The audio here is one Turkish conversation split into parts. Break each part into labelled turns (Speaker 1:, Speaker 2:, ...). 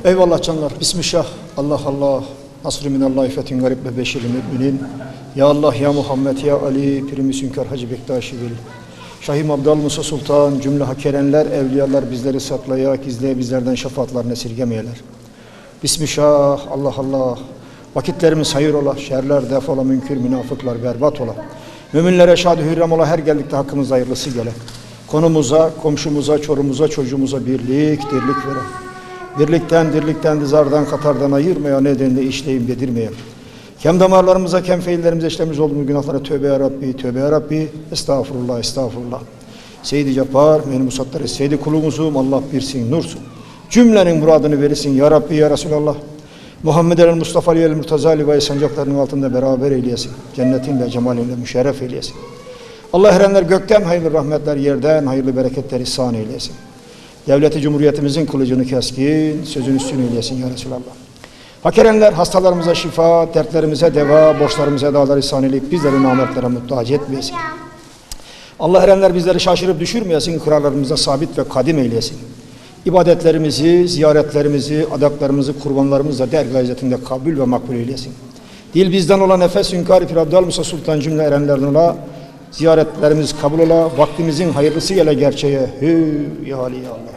Speaker 1: Eyvallah canlar. Bismillah. Allah Allah. Nasrü minallahi fethin garip ve beşir müminin. Ya Allah ya Muhammed ya Ali. Pir-i Sünkar Hacı Bektaşi Veli. Şahim Abdal Musa Sultan, cümle hakerenler, evliyalar bizleri saklaya, gizleye bizlerden şefaatlerini esirgemeyeler. Bismillah. Allah Allah. Vakitlerimiz hayır ola, şerler defola, münkür, münafıklar berbat ola. Müminlere şad-ı hürrem ola, her geldikte hakkımızda hayırlısı gele. Konumuza, komşumuza, çorumuza, çocuğumuza birlik, dirlik vere. Dirlikten, dizardan, katardan ayırmaya, nedenle işleyim yedirmeye. Kem damarlarımıza, kem feillerimize işlemiş olduğumuz günahlara tövbe ya Rabbi, tövbe ya Rabbi. Estağfurullah, estağfurullah. Seyyid-i Cappar, benim musattar Seyyid-i kulumuzum, Allah birsin, nursun. Cümlenin muradını verirsin ya Rabbi, ya Resulallah. Muhammed el-Mustafa el-Murtaza Ali sancaklarının altında beraber eyleyesin. Cennetinle, cemalinle müşerref eyleyesin. Allah erenler gökten hayırlı rahmetler, yerden hayırlı bereketler ihsan eylesin. Devleti Cumhuriyetimizin kılıcını keskin, sözün üstünü eylesin ya Resulallah. Hak erenler hastalarımıza şifa, dertlerimize deva, borçlarımıza edalar ihsan eyleyip bizleri namertlere muhtaç etmeyesin. Allah erenler bizleri şaşırıp düşürmeyesin, kurallarımıza sabit ve kadim eylesin. İbadetlerimizi, ziyaretlerimizi, adaklarımızı, kurbanlarımızla dergâh izzetinde kabul ve makbul eylesin. Dil bizden olan nefes hünkâr-ı Pir Abdal Musa Sultan cümle erenlerden ola, ziyaretlerimiz kabul ola, vaktimizin hayırlısı gele gerçeğe. Hü ya Ali ya Allah.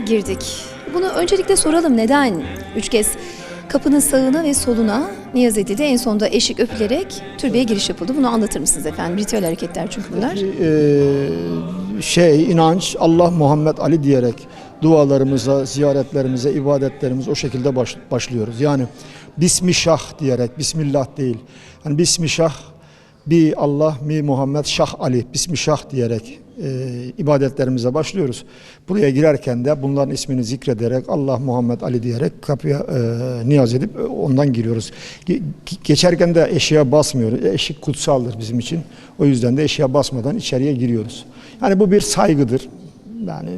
Speaker 2: Girdik. Bunu öncelikle soralım, neden 3 kez kapının sağına ve soluna niyaz edildi? En sonunda eşik öpülerek türbeye giriş yapıldı. Bunu anlatır mısınız efendim? Ritüel hareketler çünkü bunlar.
Speaker 1: İnanç, Allah, Muhammed, Ali diyerek dualarımıza, ziyaretlerimize, ibadetlerimize o şekilde başlıyoruz. Yani Bismillah diyerek, Bismillah değil. Yani Bismillah, bir Allah, mi Muhammed, Şah Ali, Bismillah diyerek ibadetlerimize başlıyoruz. Buraya girerken de bunların ismini zikrederek Allah, Muhammed, Ali diyerek kapıya niyaz edip ondan giriyoruz. Geçerken de eşiğe basmıyoruz. Eşik kutsaldır bizim için. O yüzden de eşiğe basmadan içeriye giriyoruz. Yani bu bir saygıdır. Yani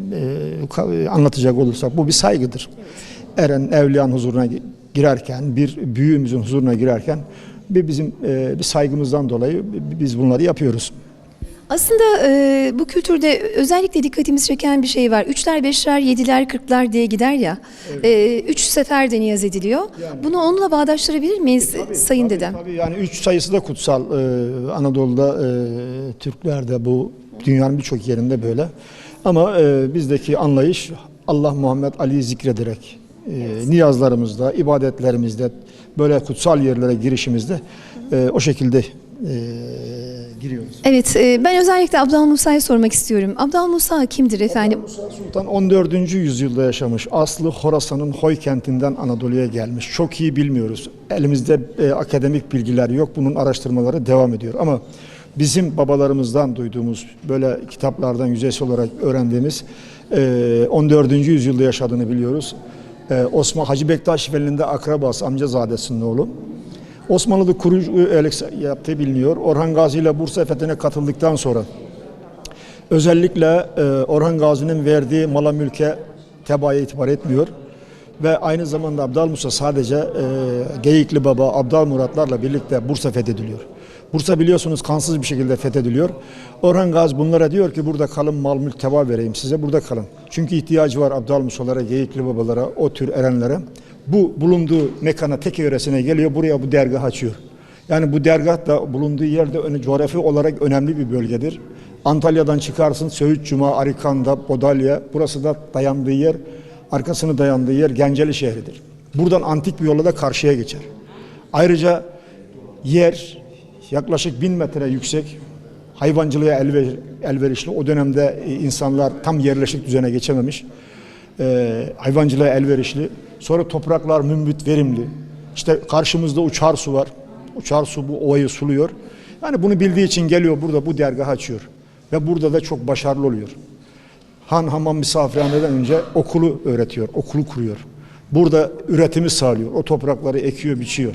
Speaker 1: anlatacak olursak bu bir saygıdır. Eren evliyanın huzuruna girerken, bir büyüğümüzün huzuruna girerken bizim bir saygımızdan dolayı biz bunları yapıyoruz.
Speaker 2: Aslında bu kültürde özellikle dikkatimizi çeken bir şey var. 3'ler, 5'ler, 7'ler, 40'lar diye gider ya. Evet. 3 seferde niyaz ediliyor. Yani, bunu onunla bağdaştırabilir miyiz Sayın Dedem?
Speaker 1: Tabii yani 3 sayısı da kutsal. Anadolu'da, Türklerde bu dünyanın birçok yerinde böyle. Ama bizdeki anlayış Allah, Muhammed, Ali'yi zikrederek niyazlarımızda, ibadetlerimizde, böyle kutsal yerlere girişimizde o şekilde giriyoruz.
Speaker 2: Evet, ben özellikle Abdal Musa'ya sormak istiyorum. Abdal Musa kimdir efendim?
Speaker 1: Abdal Musa Sultan 14. yüzyılda yaşamış. Aslı Horasan'ın Hoy kentinden Anadolu'ya gelmiş. Çok iyi bilmiyoruz. Elimizde akademik bilgiler yok. Bunun araştırmaları devam ediyor. Ama bizim babalarımızdan duyduğumuz, böyle kitaplardan yüzeysel olarak öğrendiğimiz 14. yüzyılda yaşadığını biliyoruz. Osman Hacı Bektaşi Veli'nin de akrabası, amcazadesinin oğlu. Osmanlı'da kurucu yaptığı biliniyor. Orhan Gazi ile Bursa fethine katıldıktan sonra özellikle Orhan Gazi'nin verdiği mala mülke tebaaya itibar etmiyor. Ve aynı zamanda Abdal Musa sadece Geyikli Baba, Abdal Muratlarla birlikte Bursa fethediliyor. Bursa biliyorsunuz kansız bir şekilde fethediliyor. Orhan Gazi bunlara diyor ki burada kalın, mal mülk teba vereyim size, burada kalın. Çünkü ihtiyacı var Abdal Musa'lara, Geyikli Babalara, o tür erenlere. Bu bulunduğu mekana, Teke yöresine geliyor, buraya bu dergah açıyor. Yani bu dergah da bulunduğu yerde coğrafi olarak önemli bir bölgedir. Antalya'dan çıkarsın Söğüt Cuma, Arikan'da, Bodalya, burası da dayandığı yer, arkasını dayandığı yer Genceli şehridir. Buradan antik bir yolla da karşıya geçer. Ayrıca yer yaklaşık 1000 metre yüksek, hayvancılığa elverişli. O dönemde insanlar tam yerleşik düzene geçememiş. hayvancılığa elverişli. Sonra topraklar mümbit, verimli. İşte karşımızda uçar su var. Uçar su bu ovayı suluyor. Yani bunu bildiği için geliyor burada bu dergahı açıyor. Ve burada da çok başarılı oluyor. Han, hamam, misafirhaneden önce okulu öğretiyor, okulu kuruyor. Burada üretimi sağlıyor, o toprakları ekiyor, biçiyor.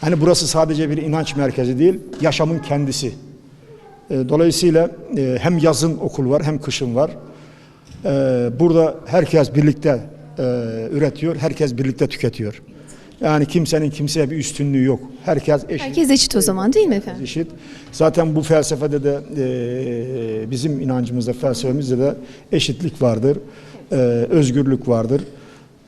Speaker 1: Hani burası sadece bir inanç merkezi değil, yaşamın kendisi. Dolayısıyla hem yazın okul var hem kışın var. Burada herkes birlikte üretiyor, herkes birlikte tüketiyor. Yani kimsenin kimseye bir üstünlüğü yok. Herkes eşit.
Speaker 2: Herkes eşit o zaman değil mi efendim?
Speaker 1: Eşit. Zaten bu felsefede de bizim inancımızda, felsefemizde de eşitlik vardır, özgürlük vardır,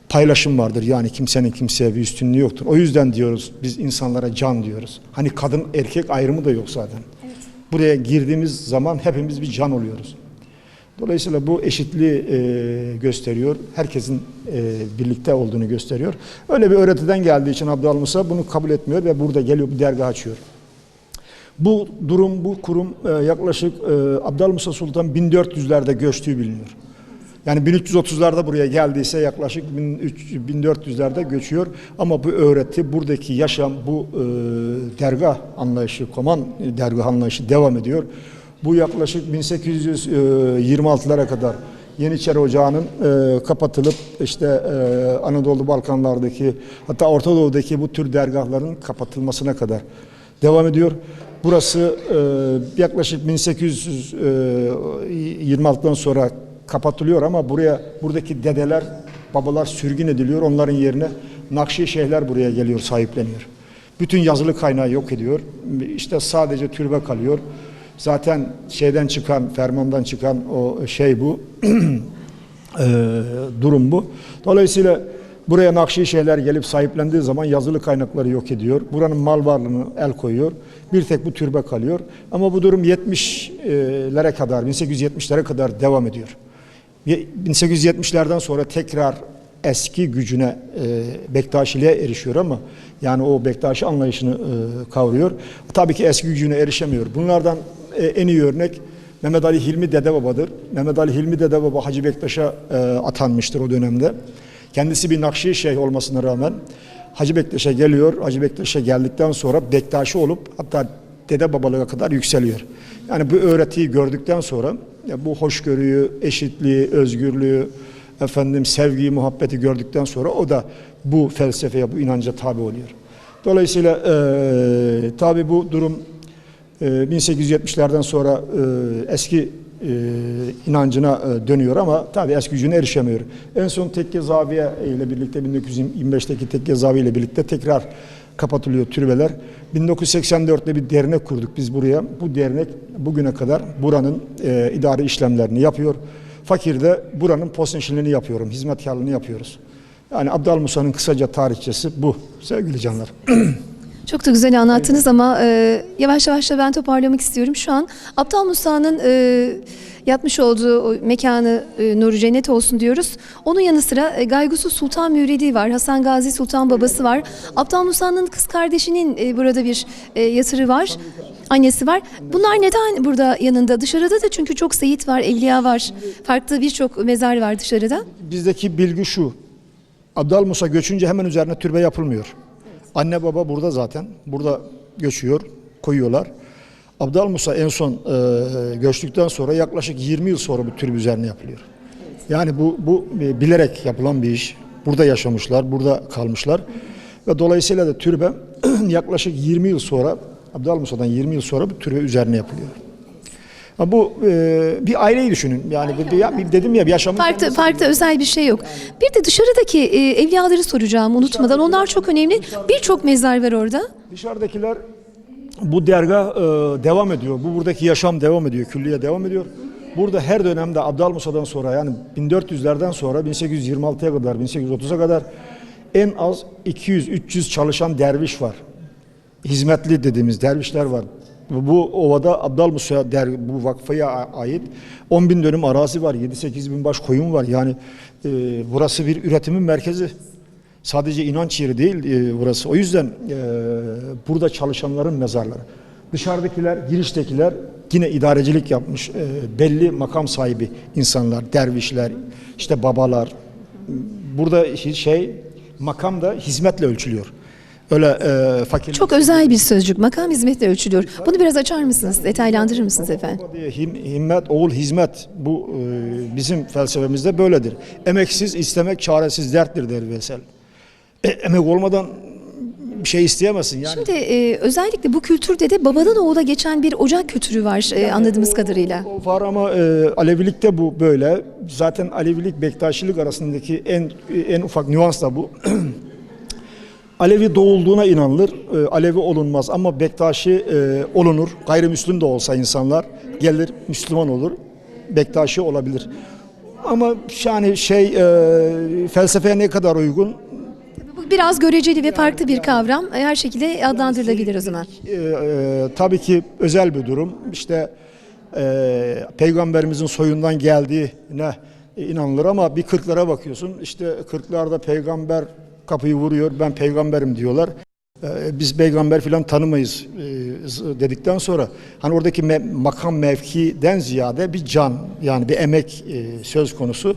Speaker 1: paylaşım vardır. Yani kimsenin kimseye bir üstünlüğü yoktur. O yüzden diyoruz, biz insanlara can diyoruz. Hani kadın erkek ayrımı da yok zaten. Evet. Buraya girdiğimiz zaman hepimiz bir can oluyoruz. Dolayısıyla bu eşitliği gösteriyor. Herkesin birlikte olduğunu gösteriyor. Öyle bir öğretiden geldiği için Abdülhamid bunu kabul etmiyor ve burada geliyor, bir dergah açıyor. Bu durum, bu kurum yaklaşık Abdülhamid Sultan 1400'lerde göçtüğü biliniyor. Yani 1330'larda buraya geldiyse yaklaşık 1400'lerde göçüyor. Ama bu öğreti, buradaki yaşam, bu dergah anlayışı, Koman dergah anlayışı devam ediyor. Bu yaklaşık 1826'lara kadar Yeniçeri Ocağı'nın kapatılıp işte Anadolu, Balkanlardaki, hatta Orta Doğu'daki bu tür dergahların kapatılmasına kadar devam ediyor. Burası yaklaşık 1826'dan sonra kapatılıyor ama buradaki dedeler, babalar sürgün ediliyor. Onların yerine Nakşişeyhler buraya geliyor, sahipleniyor. Bütün yazılı kaynağı yok ediyor. İşte sadece türbe kalıyor. Zaten şeyden çıkan, fermandan çıkan o şey bu, durum bu. Dolayısıyla buraya Nakşişeyhler gelip sahiplendiği zaman yazılı kaynakları yok ediyor. Buranın mal varlığını el koyuyor. Bir tek bu türbe kalıyor. Ama bu durum 70'lere kadar, 1870'lere kadar devam ediyor. 1870'lerden sonra tekrar eski gücüne, Bektaşiliğe erişiyor ama yani o Bektaşi anlayışını kavruyor. Tabii ki eski gücüne erişemiyor. Bunlardan en iyi örnek Mehmet Ali Hilmi Dedebaba'dır. Mehmet Ali Hilmi Dedebaba Hacı Bektaş'a atanmıştır o dönemde. Kendisi bir Nakşiyeşeyh olmasına rağmen Hacı Bektaş'a geliyor. Hacı Bektaş'a geldikten sonra Bektaşi olup hatta Dedebabalığa kadar yükseliyor. Yani bu öğretiyi gördükten sonra bu hoşgörüyü, eşitliği, özgürlüğü, sevgiyi, muhabbeti gördükten sonra o da bu felsefeye, bu inanca tabi oluyor. Dolayısıyla tabi bu durum 1870'lerden sonra eski inancına dönüyor ama tabi eski gücüne erişemiyor. En son Tekke Zaviye ile birlikte 1925'teki Tekke Zaviye ile birlikte tekrar kapatılıyor türbeler. 1984'te bir dernek kurduk biz buraya. Bu dernek bugüne kadar buranın idari işlemlerini yapıyor. Fakir'de buranın postenşiliğini yapıyorum, hizmetkarlığını yapıyoruz. Yani Abdülhamid'in kısaca tarihçesi bu sevgili canlar.
Speaker 2: Çok da güzel anlattınız ama yavaş yavaş da ben toparlamak istiyorum. Şu an Abdülhamid'in yapmış olduğu o mekanı nuru cennet olsun diyoruz. Onun yanı sıra Gaygusu Sultan Müridi var. Hasan Gazi Sultan babası var. Abdülhamid'in kız kardeşinin burada bir yatırı var. Annesi var. Bunlar neden burada yanında? Dışarıda da çünkü çok seyit var, evliya var. Farklı birçok mezar var dışarıda.
Speaker 1: Bizdeki bilgi şu. Abdülhamid göçünce hemen üzerine türbe yapılmıyor. Anne baba burada zaten. Burada göçüyor, koyuyorlar. Abdülhamid en son göçtükten sonra yaklaşık 20 yıl sonra bu türbe üzerine yapılıyor. Yani bu bilerek yapılan bir iş. Burada yaşamışlar, burada kalmışlar. Ve dolayısıyla da türbe yaklaşık 20 yıl sonra, Abdülhamid'den 20 yıl sonra bu türbe üzerine yapılıyor. Bu bir aileyi düşünün. Yani dedim ya bir yaşamın
Speaker 2: farklı özel bir şey yok. Bir de dışarıdaki evliyaları soracağım unutmadan. Onlar çok önemli. Birçok mezar var orada.
Speaker 1: Dışarıdakiler bu dergah devam ediyor. Buradaki yaşam devam ediyor. Külliye devam ediyor. Burada her dönemde Abdülhamid'den sonra yani 1400'lerden sonra 1826'ya kadar 1830'a kadar en az 200-300 çalışan derviş var. Hizmetli dediğimiz dervişler var. Bu ovada Abdülhamid bu vakfaya ait 10.000 dönüm arazi var. 7-8 bin baş koyun var. Yani burası bir üretimin merkezi. Sadece inanç yeri değil burası. O yüzden burada çalışanların mezarları. Dışarıdakiler, giriştekiler yine idarecilik yapmış belli makam sahibi insanlar, dervişler, işte babalar, burada makam da hizmetle ölçülüyor. Öyle fakir.
Speaker 2: Çok özel bir sözcük. Makam hizmetle ölçülüyor. Bunu biraz açar mısınız? Detaylandırır mısınız efendim?
Speaker 1: Himmet, oğul hizmet. Bu bizim felsefemizde böyledir. Emeksiz istemek çaresiz derttir der Veysel. Emek olmadan bir şey isteyemezsin yani.
Speaker 2: Şimdi özellikle bu kültürde de babadan oğula geçen bir ocak kültürü var anladığımız kadarıyla.
Speaker 1: O var ama Alevilikte bu böyle. Zaten Alevilik Bektaşilik arasındaki en ufak nüans da bu. Alevi doğulduğuna inanılır, Alevi olunmaz ama Bektaşi olunur. Gayrimüslim de olsa insanlar gelir Müslüman olur, Bektaşi olabilir. Ama yani felsefeye ne kadar uygun?
Speaker 2: Bu biraz göreceli ve farklı bir kavram. Her şekilde adlandırılabilir o zaman.
Speaker 1: Tabii ki özel bir durum. İşte Peygamberimizin soyundan geldiğine inanılır ama bir kırklara bakıyorsun. İşte kırklarda peygamber kapıyı vuruyor, ben peygamberim diyorlar. Biz peygamber falan tanımayız dedikten sonra hani oradaki makam mevkiden ziyade bir can, yani bir emek söz konusu.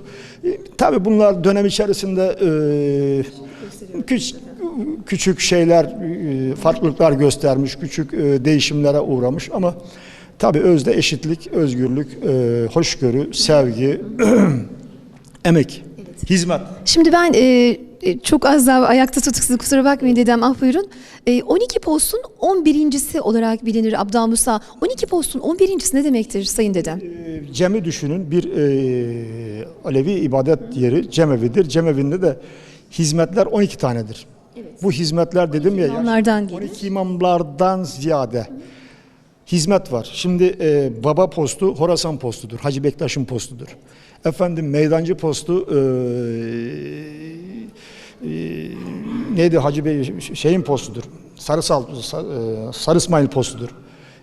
Speaker 1: Tabii bunlar dönem içerisinde küçük şeyler, farklılıklar göstermiş, küçük değişimlere uğramış ama tabii özde eşitlik, özgürlük, hoşgörü, sevgi, emek, hizmet.
Speaker 2: Şimdi ben çok az daha ayakta tutuksuz, kusura bakmayın dedem, ah buyurun. 12 postun 11.'si olarak bilinir Abdülmusa. 12 postun 11.'si ne demektir sayın dedem?
Speaker 1: Cem'i düşünün, bir Alevi ibadet yeri cemevidir. Cemevinde de hizmetler 12 tanedir. Evet. Bu hizmetler dedim ya, 12 imamlardan ziyade hizmet var. Şimdi baba postu Horasan postudur, Hacı Bektaş'ın postudur. Efendim meydancı postu neydi, Hacı Bey postudur, Sarı İsmail postudur.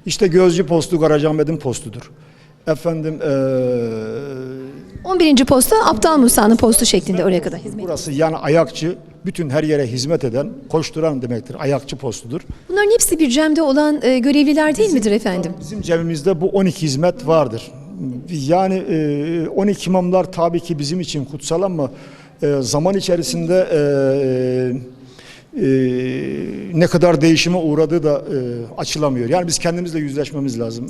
Speaker 1: İşte gözcü postu Karacaahmet'in postudur. Efendim
Speaker 2: 11. posta Abdülmusa'nın postu şeklinde oraya kadar hizmet.
Speaker 1: Burası yani ayakçı, bütün her yere hizmet eden, koşturan demektir. Ayakçı postudur.
Speaker 2: Bunların hepsi bir cemde olan görevliler değil midir efendim?
Speaker 1: Bizim cemimizde bu 12 hizmet vardır. Yani 12 imamlar tabii ki bizim için kutsal ama zaman içerisinde ne kadar değişime uğradığı da açılamıyor. Yani biz kendimizle yüzleşmemiz lazım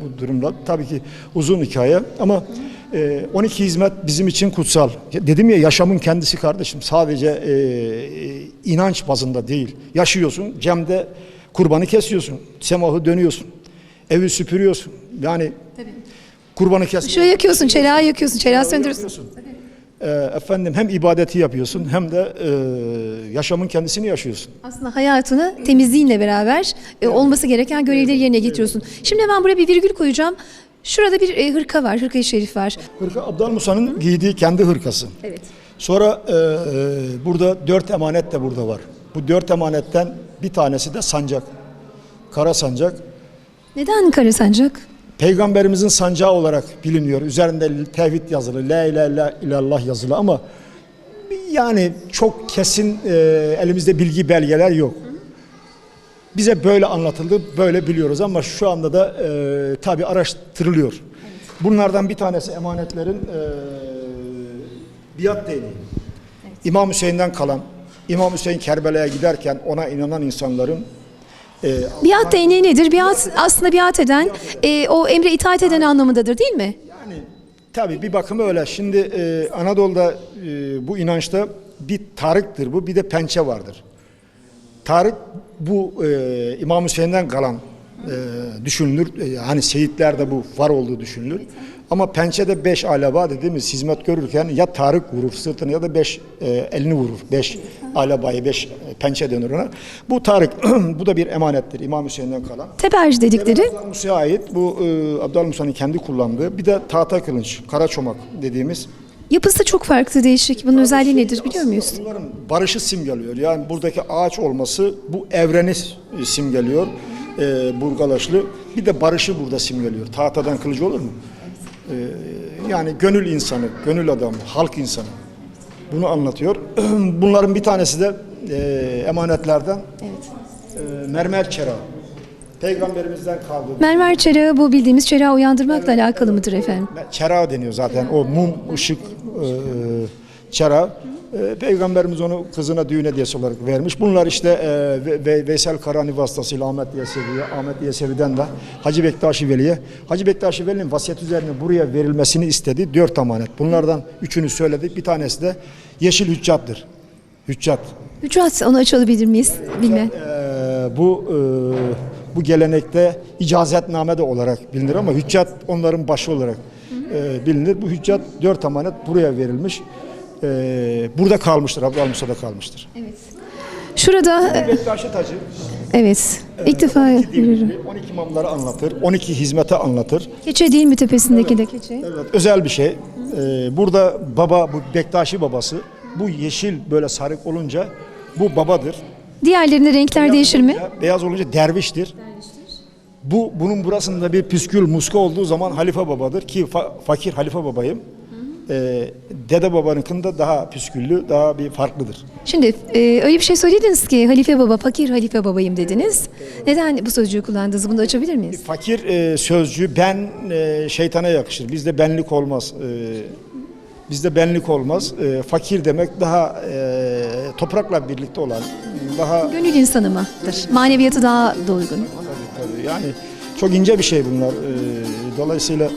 Speaker 1: bu durumla. Tabii ki uzun hikaye ama 12 hizmet bizim için kutsal. Dedim ya, yaşamın kendisi kardeşim. Sadece inanç bazında değil. Yaşıyorsun, cemde kurbanı kesiyorsun, semahı dönüyorsun, evi süpürüyorsun. Yani tabii. Kurbanı kesiyorsun.
Speaker 2: Işığı yakıyorsun, çelağı yakıyorsun, çelağı söndürüyorsun.
Speaker 1: Efendim hem ibadeti yapıyorsun hem de yaşamın kendisini yaşıyorsun.
Speaker 2: Aslında hayatını temizliğinle beraber olması gereken görevleri yerine getiriyorsun. Şimdi ben buraya bir virgül koyacağım. Şurada bir hırka var, hırka-i şerif var.
Speaker 1: Hırka Abdülmusa'nın giydiği kendi hırkası.
Speaker 2: Evet.
Speaker 1: Sonra burada 4 emanet de burada var. Bu 4 emanetten bir tanesi de sancak. Kara sancak.
Speaker 2: Neden kara sancak?
Speaker 1: Peygamberimizin sancağı olarak biliniyor. Üzerinde tevhid yazılı, la ilahe illallah yazılı ama yani çok kesin elimizde bilgi belgeler yok. Bize böyle anlatıldı, böyle biliyoruz ama şu anda da tabii araştırılıyor. Bunlardan bir tanesi emanetlerin biat değneği. Evet. İmam Hüseyin'den kalan, İmam Hüseyin Kerbela'ya giderken ona inanan insanların
Speaker 2: biat değneği nedir? Biat aslında biat eden, o emre itaat eden anlamındadır değil mi?
Speaker 1: Yani tabii bir bakıma öyle. Şimdi Anadolu'da bu inançta bir tarıktır bu, bir de pençe vardır. Tarık bu İmam Hüseyin'den kalan düşünülür. Hani şehitlerde bu var olduğu düşünülür. Ama pençede 5 alaba dediğimiz hizmet görürken ya tarık vurur sırtını ya da 5 elini vurur. 5 alabayı, 5 pençe denir ona. Bu tarık, bu da bir emanettir İmam Hüseyin'den kalan.
Speaker 2: Teberci dedikleri.
Speaker 1: Abdülmusa'ya ait, bu Abdülmusa'nın kendi kullandığı. Bir de tahta kılıç, kara çomak dediğimiz.
Speaker 2: Yapısı çok farklı, değişik. Bunun özelliği nedir biliyor muyuz?
Speaker 1: Bunların barışı simgeliyor. Yani buradaki ağaç olması bu evreni simgeliyor. Burgalaşlı. Bir de barışı burada simgeliyor. Tahtadan kılıcı olur mu? Yani gönül insanı, gönül adamı, halk insanı. Bunu anlatıyor. Bunların bir tanesi de emanetlerden mermer çerağı. Peygamberimizden kaldı.
Speaker 2: Mermer çerağı bu bildiğimiz çerağı uyandırmakla alakalı mıdır efendim?
Speaker 1: Çerağı deniyor zaten. O mum, ışık çırağı. Peygamberimiz onu kızına düğün hediyesi olarak vermiş. Bunlar işte Veysel Karani vasıtasıyla Ahmet Yesevi'ye, Ahmet Yesevi'den de Hacı Bektaşi Veli'ye. Hacı Bektaşi Veli'nin vasiyet üzerine buraya verilmesini istedi. 4 emanet. Bunlardan 3'ünü söyledik. Bir tanesi de Yeşil Hüccat'tır. Hüccat.
Speaker 2: Hüccat, onu açabilir miyiz? Bilmem.
Speaker 1: Bu gelenekte icazetname de olarak bilinir ama hüccat onların başı olarak bilinir. Bu hüccat 4 emanet buraya verilmiş. Burada kalmıştır. Abdülhamid'de kalmıştır.
Speaker 2: Evet. Şurada
Speaker 1: Bektaşi tacı.
Speaker 2: evet. İlk defa
Speaker 1: 12
Speaker 2: görüyorum.
Speaker 1: 12 imamları anlatır. 12 hizmeti anlatır.
Speaker 2: Keçe değil mi tepesindeki de keçe?
Speaker 1: Evet, özel bir şey. Burada baba, bu Bektaşi babası, bu yeşil böyle sarık olunca bu babadır.
Speaker 2: Diğerlerinde renkler değişir mi?
Speaker 1: Beyaz olunca derviştir. Bunun burasında bir püskül muska olduğu zaman halife babadır ki fakir halife babayım. Dede babanınkinde daha püsküllü, daha bir farklıdır.
Speaker 2: Şimdi öyle bir şey söylediniz ki halife baba, fakir halife babayım dediniz. Neden bu sözcüğü kullandınız? Bunu da açabilir miyiz?
Speaker 1: Fakir sözcüğü ben şeytana yakışır. Bizde benlik olmaz. Bizde benlik olmaz. Fakir demek daha toprakla birlikte olan, daha
Speaker 2: Gönül insanı mıdır? Maneviyatı daha doygun.
Speaker 1: tabii, yani çok ince bir şey bunlar. Dolayısıyla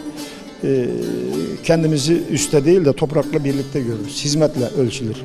Speaker 1: kendimizi üstte değil de toprakla birlikte görürüz. Hizmetle ölçülür.